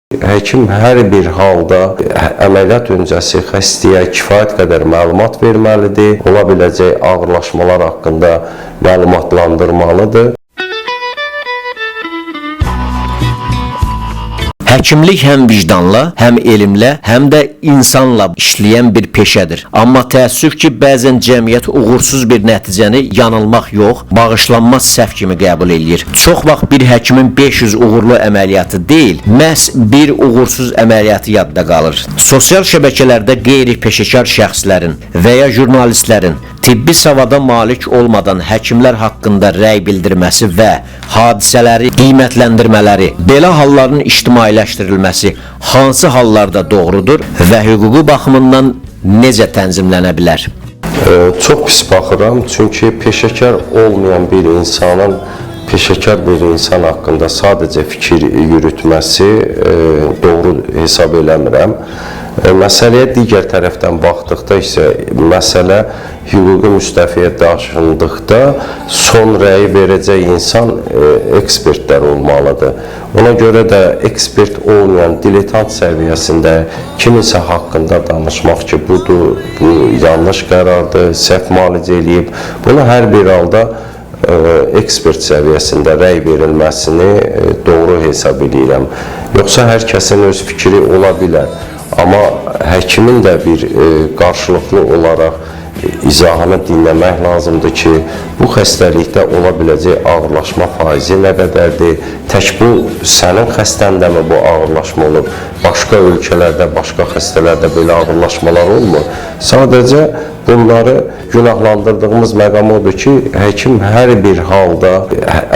Həkim hər bir halda əməliyyat öncəsi xəstəyə kifayət qədər məlumat verməlidir, ola biləcək ağırlaşmalar haqqında məlumatlandırmalıdır. Həkimlik həm vicdanla, həm elmlə, həm də insanla işləyən bir peşədir. Amma təəssüf ki, bəzən cəmiyyət uğursuz bir nəticəni yanılmaq yox, bağışlanmaz səhv kimi qəbul edir. Çox vaxt bir həkimin 500 uğurlu əməliyyatı deyil, məhz bir uğursuz əməliyyatı yadda qalır. Sosial şəbəkələrdə qeyri-peşəkar şəxslərin və ya jurnalistlərin tibbi savada malik olmadan həkimlər haqqında rəy bildirməsi və hadisələri qiymətləndirmələri, belə halların ictimailəşdirilməsi hansı hallarda doğrudur və hüquqi baxımından necə tənzimlənə bilər? Çox pis baxıram, çünki peşəkar olmayan bir insanın peşəkar bir insan haqqında sadəcə fikir yürütməsi doğru hesab eləmirəm. Məsələyə digər tərəfdən baxdıqda isə məsələ hüquqi müstəfiyə daşındıqda son rəyi verəcək insan ekspertlər olmalıdır. Ona görə də ekspert olmayan diletant səviyyəsində kimisə haqqında danışmaq ki, budur, bu yanlış qərardır, səhv müalicə eləyib, bunu hər bir halda ekspert səviyyəsində rəy verilməsini doğru hesab edirəm. Yoxsa hər kəsin öz fikri ola bilər. Amma həkimin də bir qarşılıqlı olaraq izahını dinləmək lazımdır ki, bu xəstəlikdə ola biləcək ağırlaşma faizi nə qədərdir? Tək bu sənin xəstəndəmi bu ağırlaşma olur? Başqa ölkələrdə, başqa xəstələrdə belə ağırlaşmalar olmur. Sadəcə bunları günahlandırdığımız məqam odur ki, həkim hər bir halda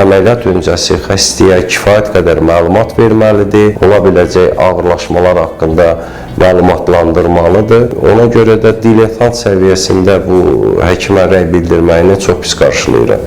əməliyyat öncəsi xəstəyə kifayət qədər məlumat verməlidir, ola biləcək ağırlaşmalar haqqında məlumatlandırmalıdır. Ona görə də diletant səviyyəsində bu həkimə rəy bildirməyini çox pis qarşılayıram.